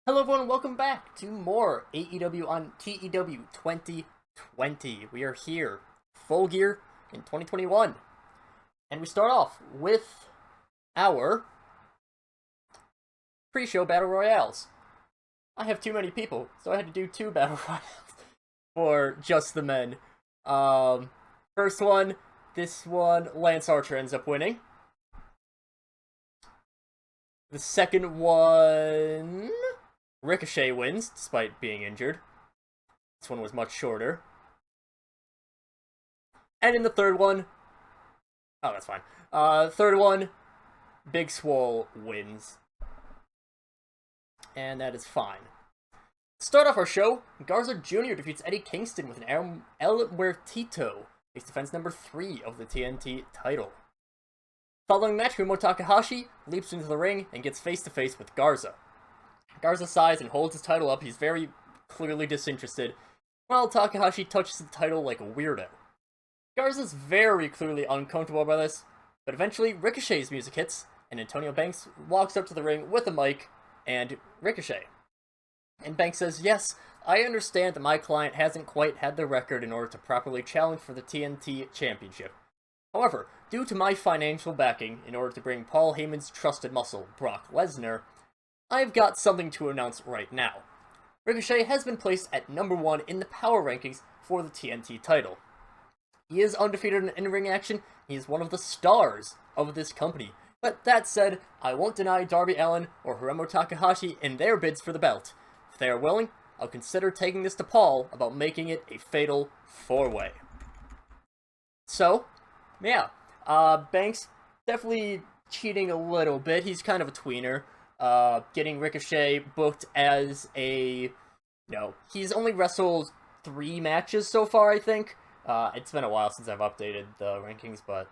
Hello everyone, welcome back to more AEW on TEW 2020. We are here, full gear in 2021. And we start off with our pre-show Battle Royales. I have too many people, so I had to do two Battle Royales for just the men. First one, this one, Lance Archer ends up winning. The second one, Ricochet wins, despite being injured. This one was much shorter. And in the third one... Oh, that's fine. Third one, Big Swole wins. And that is fine. To start off our show, Garza Jr. defeats Eddie Kingston with an El Muertito. He defends number 3 of the TNT title. Following the match, Hiromu Takahashi leaps into the ring and gets face-to-face with Garza. Garza sighs and holds his title up. He's very clearly disinterested, while Takahashi touches the title like a weirdo. Garza's very clearly uncomfortable by this, but eventually Ricochet's music hits, and Antonio Banks walks up to the ring with a mic and Ricochet. And Banks says, "Yes, I understand that my client hasn't quite had the record in order to properly challenge for the TNT Championship. However, due to my financial backing in order to bring Paul Heyman's trusted muscle, Brock Lesnar, I've got something to announce right now. Ricochet has been placed at number 1 in the power rankings for the TNT title. He is undefeated in in-ring action. He is one of the stars of this company. But that said, I won't deny Darby Allin or Hiromu Takahashi in their bids for the belt. If they are willing, I'll consider taking this to Paul about making it a fatal 4-way. So, yeah, Banks definitely cheating a little bit. He's kind of a tweener. Getting Ricochet booked as a, he's only wrestled 3 matches so far, I think. It's been a while since I've updated the rankings, but,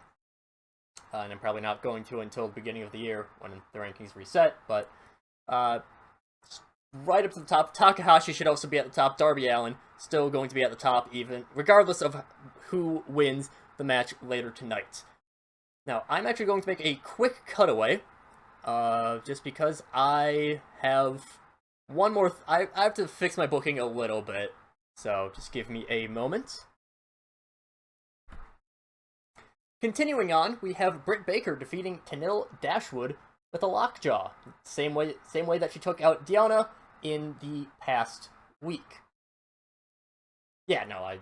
and I'm probably not going to until the beginning of the year when the rankings reset, but, right up to the top. Takahashi should also be at the top. Darby Allin still going to be at the top, even, regardless of who wins the match later tonight. Now, I'm actually going to make a quick cutaway, just because I have one more... I have to fix my booking a little bit, so just give me a moment. Continuing on, we have Britt Baker defeating Tenille Dashwood with a lockjaw, same way that she took out Deonna in the past week. Yeah, no, I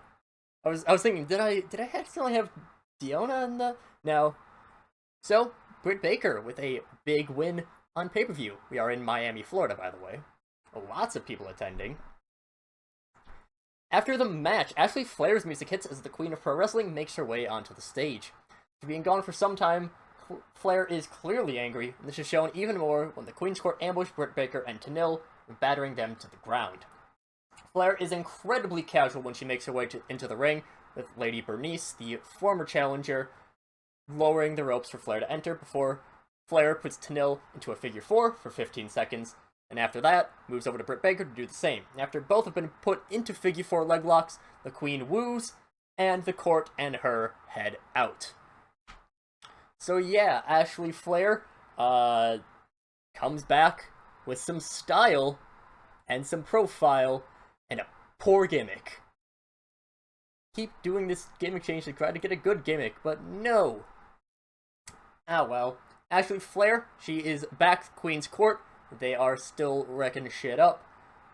was thinking, did I accidentally have Deonna in the... No. So, Britt Baker with a big win on pay-per-view. We are in Miami, Florida, by the way. Lots of people attending. After the match, Ashley Flair's music hits as the Queen of Pro Wrestling makes her way onto the stage. After being gone for some time, Flair is clearly angry, and this is shown even more when the Queen's Court ambush Britt Baker and Tenille, battering them to the ground. Flair is incredibly casual when she makes her way into the ring, with Lady Bernice, the former challenger, lowering the ropes for Flair to enter before Flair puts Tenille into a figure 4 for 15 seconds, and after that, moves over to Britt Baker to do the same. After both have been put into figure 4 leg locks, the Queen woos, and the Court and her head out. So yeah, Ashley Flair comes back with some style and some profile and a poor gimmick. Keep doing this gimmick change to try to get a good gimmick, but no. Ah well. Ashley Flair, she is back at Queen's Court. They are still wrecking shit up.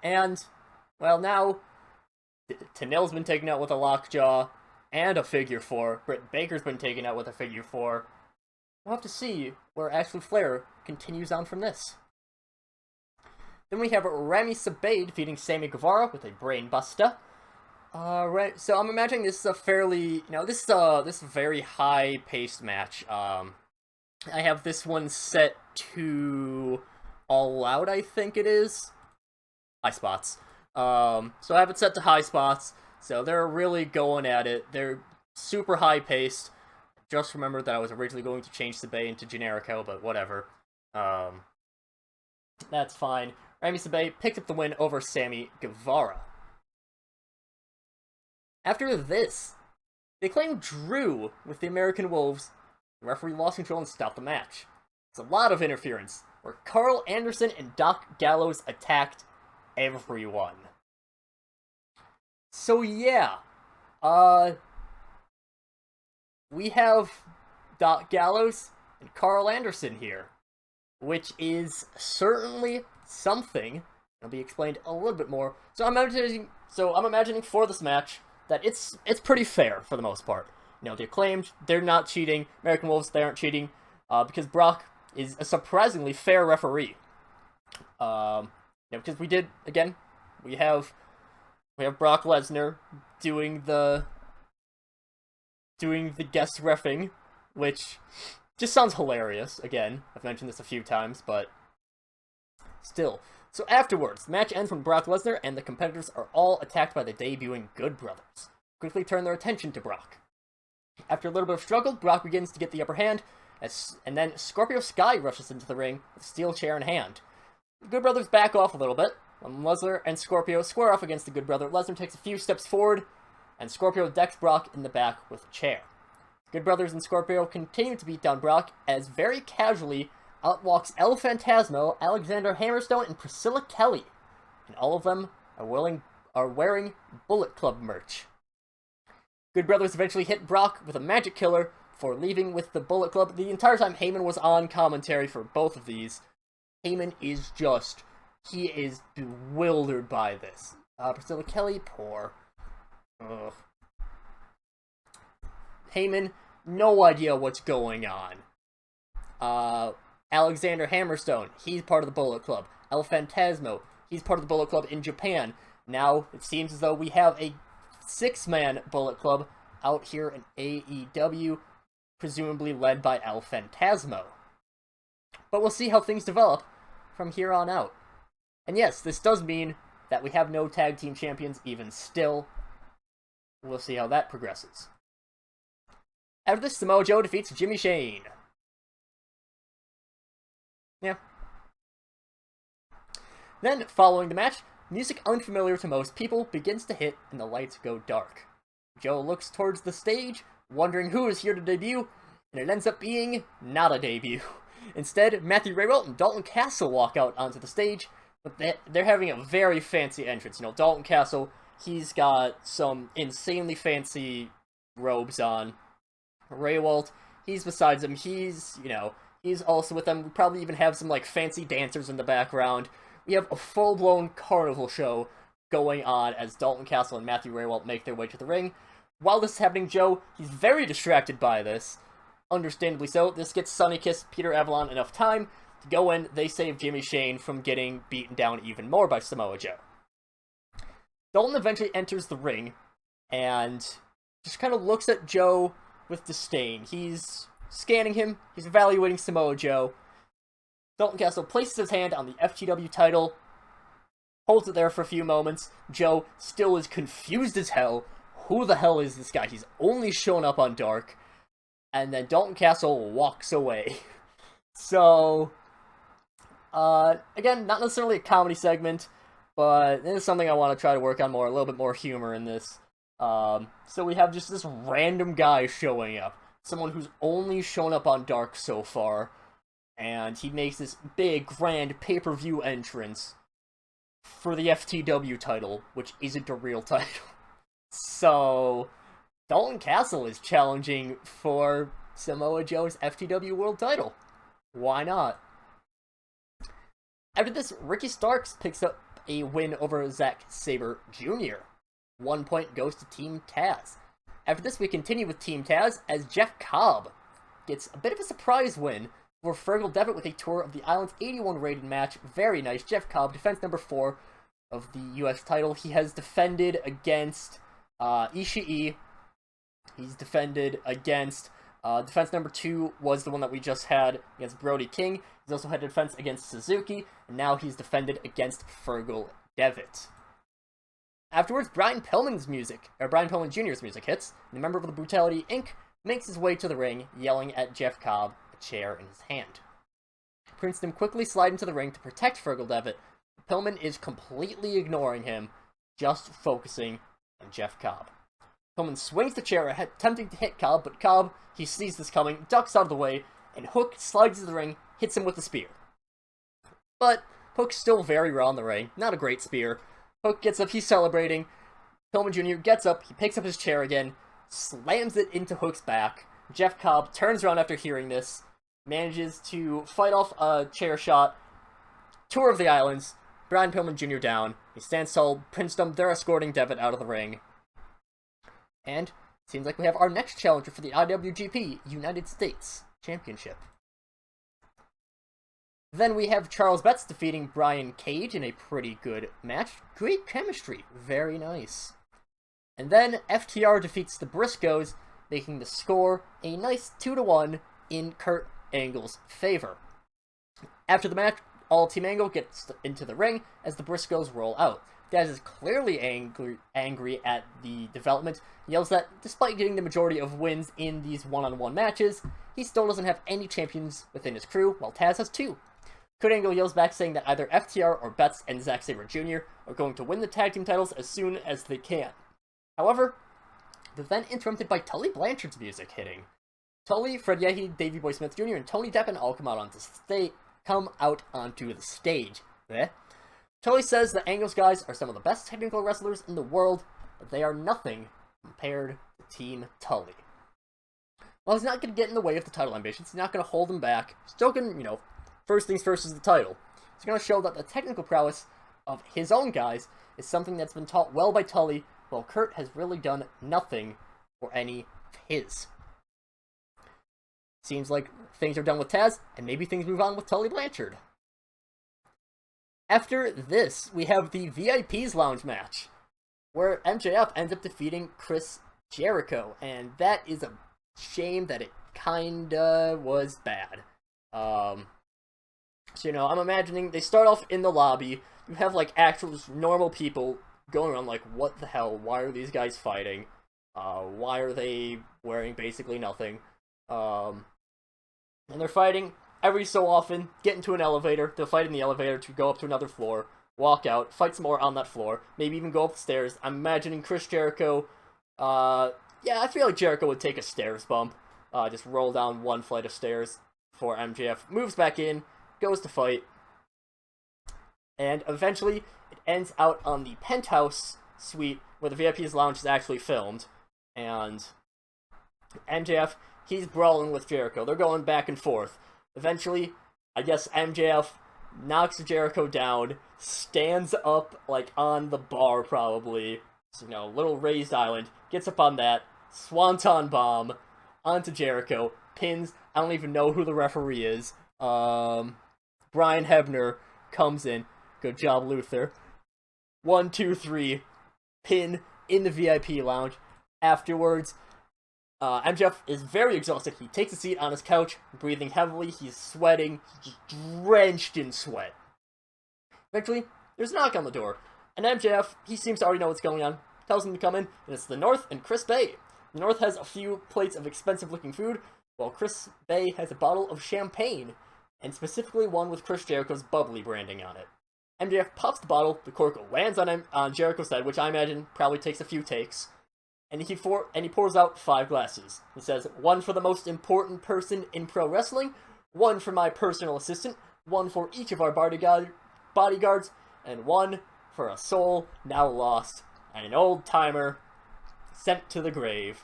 And, well, now, Tenille's been taken out with a lockjaw and a figure 4. Britt Baker's been taken out with a figure 4. We'll have to see where Ashley Flair continues on from this. Then we have Rami Sabay defeating Sammy Guevara with a brain buster. Right, so I'm imagining this is a fairly, this is a very high-paced match. I have this one set to All Out, I think it is. High spots. So I have it set to high spots, so they're really going at it. They're super high-paced. Just remember that I was originally going to change Sabay into Generico, but whatever. That's fine. Rami Sabay picked up the win over Sammy Guevara. After this, they claim Drew with the American Wolves. The referee lost control and stopped the match. It's a lot of interference, where Carl Anderson and Doc Gallows attacked everyone. So yeah, we have Doc Gallows and Carl Anderson here, which is certainly something. It'll be explained a little bit more. So I'm imagining for this match that it's pretty fair for the most part. You know, the Acclaimed, they're not cheating. American Wolves, they aren't cheating, because Brock is a surprisingly fair referee. Because we have Brock Lesnar doing the guest reffing, which just sounds hilarious. Again, I've mentioned this a few times, but still. So afterwards, the match ends when Brock Lesnar and the competitors are all attacked by the debuting Good Brothers, quickly turn their attention to Brock. After a little bit of struggle, Brock begins to get the upper hand, and then Scorpio Sky rushes into the ring with a steel chair in hand. The Good Brothers back off a little bit. When Lesnar and Scorpio square off against the Good Brother, Lesnar takes a few steps forward, and Scorpio decks Brock in the back with a chair. The Good Brothers and Scorpio continue to beat down Brock, as very casually out walks El Phantasmo, Alexander Hammerstone, and Priscilla Kelly, and all of them are wearing Bullet Club merch. Good Brothers eventually hit Brock with a magic killer before leaving with the Bullet Club. The entire time Heyman was on commentary for both of these, Heyman is he is bewildered by this. Priscilla Kelly, poor. Ugh. Heyman, no idea what's going on. Alexander Hammerstone, he's part of the Bullet Club. El Phantasmo, he's part of the Bullet Club in Japan. Now, it seems as though we have a 6-man Bullet Club out here in AEW, presumably led by El Phantasmo. But we'll see how things develop from here on out. And yes, this does mean that we have no tag team champions even still. We'll see how that progresses. After this, Samoa Joe defeats Jimmy Shane. Yeah. Then, following the match, music unfamiliar to most people begins to hit and the lights go dark. Joe looks towards the stage, wondering who is here to debut, and it ends up being not a debut. Instead, Matthew Raywell and Dalton Castle walk out onto the stage, but they're having a very fancy entrance. You know, Dalton Castle, he's got some insanely fancy robes on. Raywalt, he's besides him, he's also with them. We probably even have some, fancy dancers in the background. We have a full-blown carnival show going on as Dalton Castle and Matthew Raywalt make their way to the ring. While this is happening, Joe, he's very distracted by this. Understandably so. This gets Sonny Kiss, Peter Avalon enough time to go in. They save Jimmy Shane from getting beaten down even more by Samoa Joe. Dalton eventually enters the ring and just kind of looks at Joe with disdain. He's scanning him. He's evaluating Samoa Joe. Dalton Castle places his hand on the FTW title, holds it there for a few moments. Joe still is confused as hell. Who the hell is this guy? He's only shown up on Dark. And then Dalton Castle walks away. So, again, not necessarily a comedy segment, but it is something I want to try to work on more, a little bit more humor in this. So we have just this random guy showing up. Someone who's only shown up on Dark so far. And he makes this big, grand pay-per-view entrance for the FTW title, which isn't a real title. So, Dalton Castle is challenging for Samoa Joe's FTW World title. Why not? After this, Ricky Starks picks up a win over Zack Sabre Jr. 1 point goes to Team Taz. After this, we continue with Team Taz as Jeff Cobb gets a bit of a surprise win over Fergal Devitt with a tour of the Island's 81 rated match. Very nice. Jeff Cobb, defense number 4 of the U.S. title. He has defended against Ishii. He's defended against... defense number 2 was the one that we just had against Brody King. He's also had defense against Suzuki, and now he's defended against Fergal Devitt. Afterwards, Brian Pillman Jr.'s music hits, and a member of the Brutality Inc. makes his way to the ring, yelling at Jeff Cobb, a chair in his hand. Princeton quickly slide into the ring to protect Fergal Devitt. Pillman is completely ignoring him, just focusing on Jeff Cobb. Pillman swings the chair ahead, attempting to hit Cobb, but Cobb, he sees this coming, ducks out of the way, and Hook slides into the ring, hits him with a spear. But Hook's still very raw in the ring. Not a great spear. Hook gets up, he's celebrating. Pillman Jr. gets up, he picks up his chair again, slams it into Hook's back. Jeff Cobb turns around after hearing this, manages to fight off a chair shot. Tour of the Islands, Brian Pillman Jr. down. He stands tall, Princedom, they're escorting Devitt out of the ring. And seems like we have our next challenger for the IWGP United States Championship. Then we have Charles Betts defeating Brian Cage in a pretty good match. Great chemistry. Very nice. And then FTR defeats the Briscoes, making the score a nice 2-1 in Kurt Angle's favor. After the match, all Team Angle gets into the ring as the Briscoes roll out. Daz is clearly angry at the development. He yells that despite getting the majority of wins in these one-on-one matches, he still doesn't have any champions within his crew, while Taz has 2. Kurt Angle yells back saying that either FTR or Betts and Zack Sabre Jr. are going to win the tag team titles as soon as they can. However, they're then interrupted by Tully Blanchard's music hitting. Tully, Fred Yehi, Davey Boy Smith Jr., and Tony Deppen all come out onto the stage. Tully says that Angle's guys are some of the best technical wrestlers in the world, but they are nothing compared to Team Tully. Well, he's not going to get in the way of the title ambitions. He's not going to hold them back. Still going to, first things first is the title. He's going to show that the technical prowess of his own guys is something that's been taught well by Tully, while Kurt has really done nothing for any of his. Seems like things are done with Taz, and maybe things move on with Tully Blanchard. After this, we have the VIP's Lounge match, where MJF ends up defeating Chris Jericho, and that is a shame that it kinda was bad. So, I'm imagining they start off in the lobby, you have, actual normal people going around what the hell, why are these guys fighting? Why are they wearing basically nothing? And they're fighting every so often, get into an elevator, they'll fight in the elevator to go up to another floor, walk out, fight some more on that floor, maybe even go up the stairs. I'm imagining Chris Jericho, I feel like Jericho would take a stairs bump, just roll down one flight of stairs before MJF moves back in, goes to fight, and eventually it ends out on the penthouse suite where the VIP's Lounge is actually filmed, and MJF, he's brawling with Jericho, they're going back and forth. Eventually, I guess MJF knocks Jericho down, stands up, on the bar, probably. So, little raised island, gets up on that, swanton bomb, onto Jericho, pins, I don't even know who the referee is. Brian Hebner comes in, good job, Luther. 1, 2, 3, pin in the VIP lounge. Afterwards, MJF is very exhausted. He takes a seat on his couch, breathing heavily. He's sweating, just drenched in sweat. Eventually, there's a knock on the door, and MJF, he seems to already know what's going on, tells him to come in, and it's the North and Chris Bay. The North has a few plates of expensive-looking food, while Chris Bay has a bottle of champagne, and specifically one with Chris Jericho's bubbly branding on it. MJF pops the bottle, the cork lands on Jericho's head, which I imagine probably takes a few takes. And he pours out 5 glasses. He says, 1 for the most important person in pro wrestling, 1 for my personal assistant, 1 for each of our bodyguards, and 1 for a soul now lost, and an old-timer sent to the grave.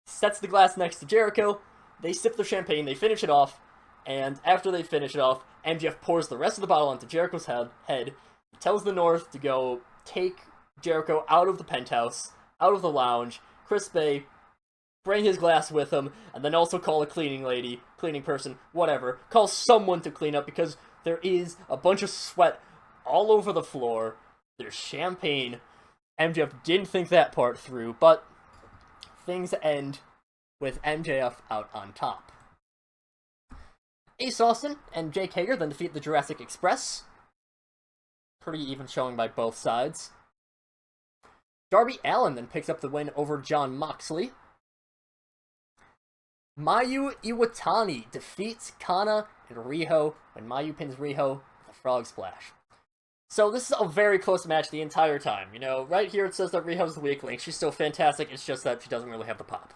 Sets the glass next to Jericho, they sip the champagne, they finish it off, and after they finish it off, MJF pours the rest of the bottle onto Jericho's head, tells the North to go take Jericho out of the penthouse, out of the lounge, Chris Bay, bring his glass with him, and then also call a cleaning lady, cleaning person, whatever. Call someone to clean up because there is a bunch of sweat all over the floor. There's champagne. MJF didn't think that part through, but things end with MJF out on top. Ace Austin and Jake Hager then defeat the Jurassic Express. Pretty even showing by both sides. Darby Allin then picks up the win over Jon Moxley. Mayu Iwatani defeats Kana and Riho when Mayu pins Riho with a frog splash. So this is a very close match the entire time. Right here it says that Riho's the weak link. She's still fantastic, it's just that she doesn't really have the pop.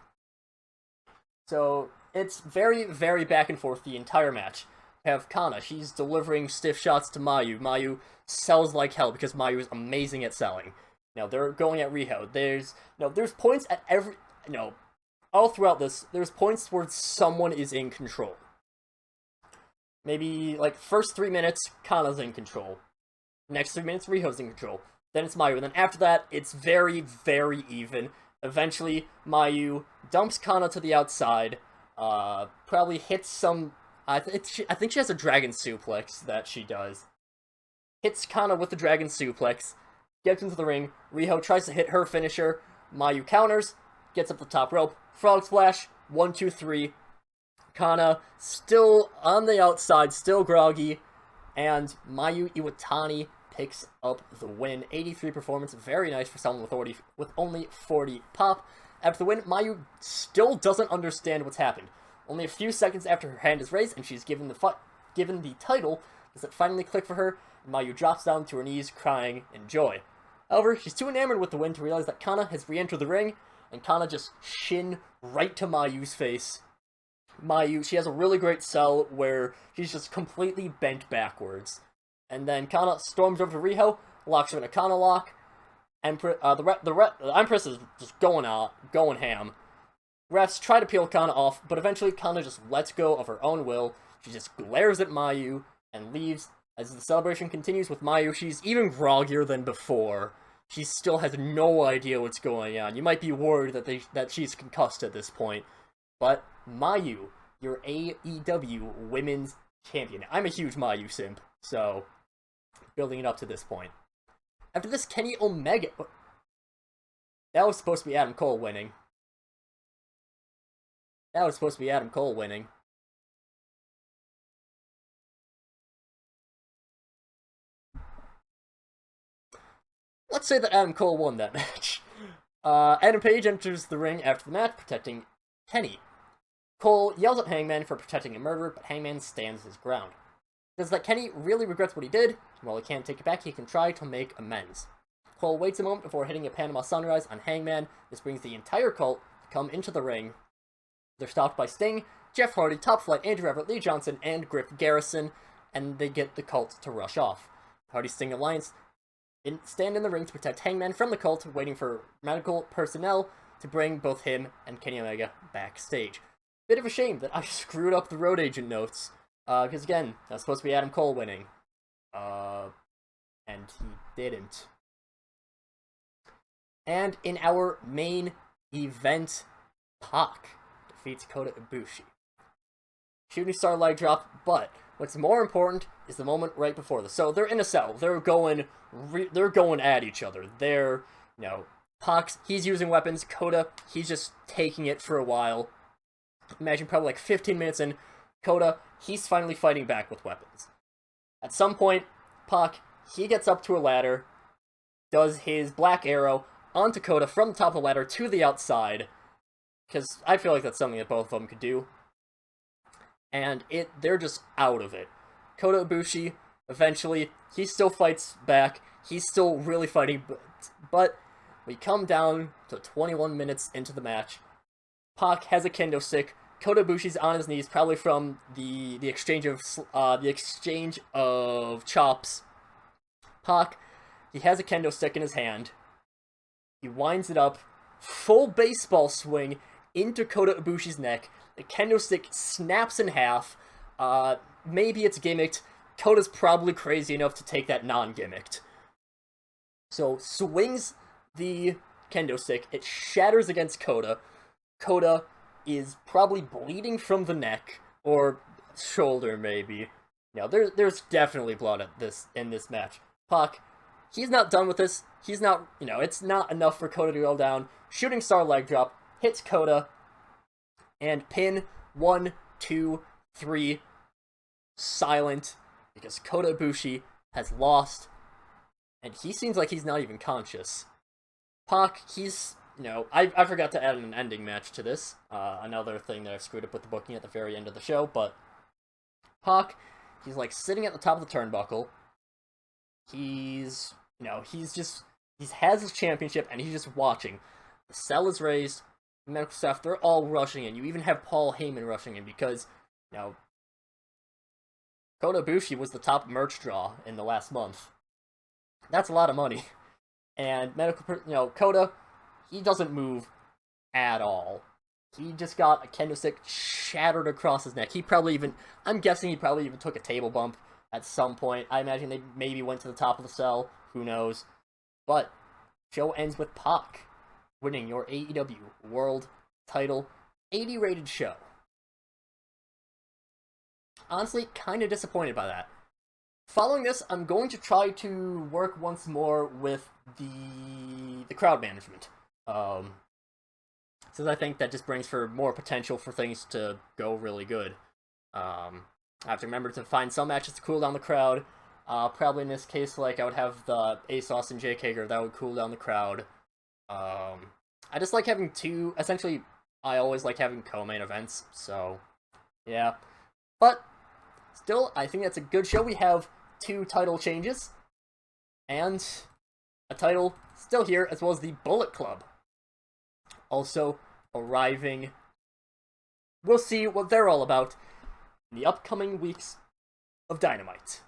So it's very, very back and forth the entire match. have Kana. She's delivering stiff shots to Mayu. Mayu sells like hell because Mayu is amazing at selling. Now they're going at Riho. There's points at every all throughout this. There's points where someone is in control. Maybe like first 3 minutes, Kana's in control. Next 3 minutes, Riho's in control. Then it's Mayu. And then after that, it's very, very even. Eventually, Mayu dumps Kana to the outside. Probably hits some. I think she has a dragon suplex that she does. Hits Kana with the dragon suplex. Gets into the ring. Riho tries to hit her finisher. Mayu counters. Gets up the top rope. Frog splash. 1, 2, 3. Kana still on the outside, still groggy, and Mayu Iwatani picks up the win. 83 performance, very nice for someone with only 40 pop. After the win, Mayu still doesn't understand what's happened. Only a few seconds after her hand is raised and she's given the title, does it finally click for her, and Mayu drops down to her knees, crying in joy. However, she's too enamored with the win to realize that Kana has re-entered the ring, and Kana just shin right to Mayu's face. Mayu, she has a really great sell where she's just completely bent backwards. And then Kana storms over to Riho, locks her in a Kana lock, and the Empress is just going ham. Refs try to peel Kana off, but eventually Kana just lets go of her own will. She just glares at Mayu and leaves. As the celebration continues with Mayu, she's even groggier than before. She still has no idea what's going on. You might be worried that she's concussed at this point. But Mayu, your AEW Women's Champion. I'm a huge Mayu simp, so building it up to this point. After this, Kenny Omega. That was supposed to be Adam Cole winning. Let's say that Adam Cole won that match. Adam Page enters the ring after the match, protecting Kenny. Cole yells at Hangman for protecting a murderer, but Hangman stands his ground. Says that Kenny really regrets what he did, and while he can't take it back, he can try to make amends. Cole waits a moment before hitting a Panama Sunrise on Hangman. This brings the entire cult to come into the ring. They're stopped by Sting, Jeff Hardy, Top Flight, Andrew Everett, Lee Johnson, and Griff Garrison, and they get the cult to rush off. Hardy-Sting Alliance stand in the ring to protect Hangman from the cult, waiting for medical personnel to bring both him and Kenny Omega backstage. Bit of a shame that I screwed up the road agent notes, because again, that's supposed to be Adam Cole winning. And he didn't. And in our main event, Pac defeats Kota Ibushi. Shooting star leg drop, but what's more important is the moment right before this. So they're in a cell. They're going at each other. Pac, he's using weapons. Kota, he's just taking it for a while. Imagine probably like 15 minutes in, Kota, he's finally fighting back with weapons. At some point, Pac, he gets up to a ladder, does his black arrow onto Kota from the top of the ladder to the outside, because I feel like that's something that both of them could do. And they're just out of it. Kota Ibushi, eventually, he still fights back. He's still really fighting, but we come down to 21 minutes into the match. Pac has a kendo stick. Kota Ibushi's on his knees, probably from the exchange of chops. Pac, he has a kendo stick in his hand. He winds it up, full baseball swing into Kota Ibushi's neck. The kendo stick snaps in half. Maybe it's gimmicked. Kota's probably crazy enough to take that non-gimmicked. So, swings the kendo stick. It shatters against Kota. Kota is probably bleeding from the neck, or shoulder, maybe. Now, there's definitely blood in this match. Pac, he's not done with this. He's not, it's not enough for Kota to go down. Shooting star leg drop, hits Kota, and pin 1, 2, 3, silent, because Kota Ibushi has lost, and he seems like he's not even conscious. Pac, he's, I forgot to add an ending match to this, another thing that I screwed up with the booking at the very end of the show, but Pac, he's like sitting at the top of the turnbuckle. He's has his championship, and he's just watching. The cell is raised, medical staff, they're all rushing in. You even have Paul Heyman rushing in because, Kota Ibushi was the top merch draw in the last month. That's a lot of money. And Kota, he doesn't move at all. He just got a kendo stick shattered across his neck. I'm guessing he probably even took a table bump at some point. I imagine they maybe went to the top of the cell. Who knows? But show ends with Pac winning your AEW World Title 80 rated show. Honestly, kind of disappointed by that. Following this, I'm going to try to work once more with the crowd management. Since I think that just brings for more potential for things to go really good. I have to remember to find some matches to cool down the crowd. Probably in this case, like, I would have the ASOS and Jake Hager, that would cool down the crowd. I just like having two, essentially, I always like having co-main events, so, yeah. But, still, I think that's a good show. We have 2 title changes, and a title still here, as well as the Bullet Club also arriving. We'll see what they're all about in the upcoming weeks of Dynamite.